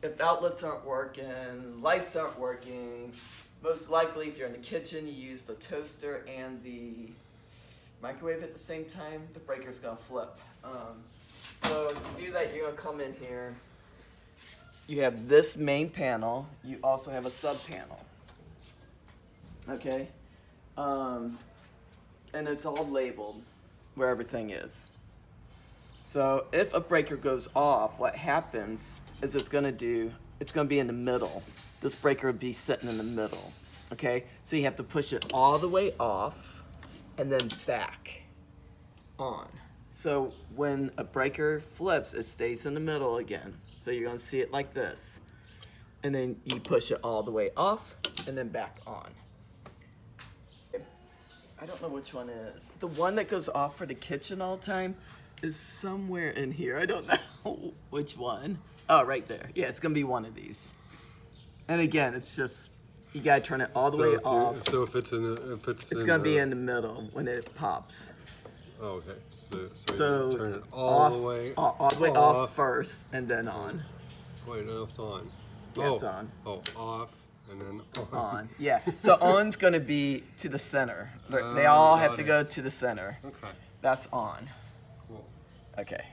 if the outlets aren't working, lights aren't working, most likely if you're in the kitchen, you use the toaster and the microwave at the same time, the breaker's gonna flip. So to do that, you're gonna come in here. You have this main panel. You also have a sub panel. Okay, and it's all labeled where everything is. So if a breaker goes off, what happens is it's gonna be in the middle. This breaker would be sitting in the middle. Okay, so you have to push it all the way off and then back on. So when a breaker flips, it stays in the middle again. So you're gonna see it like this. And then you push it all the way off and then back on. I don't know which one is. The one that goes off for the kitchen all the time is somewhere in here. I don't know which one. Oh, right there. Yeah, it's gonna be one of these. And again, it's just, you gotta turn it all the way off. So if it's It's gonna be in the middle when it pops. Oh, okay. So So you turn it all the way off first and then on. Wait, no, it's on. Yeah, it's on. Oh, off and then On. Yeah. So on's gonna be to the center. They all have to go to the center. Okay. That's on. Cool. Okay.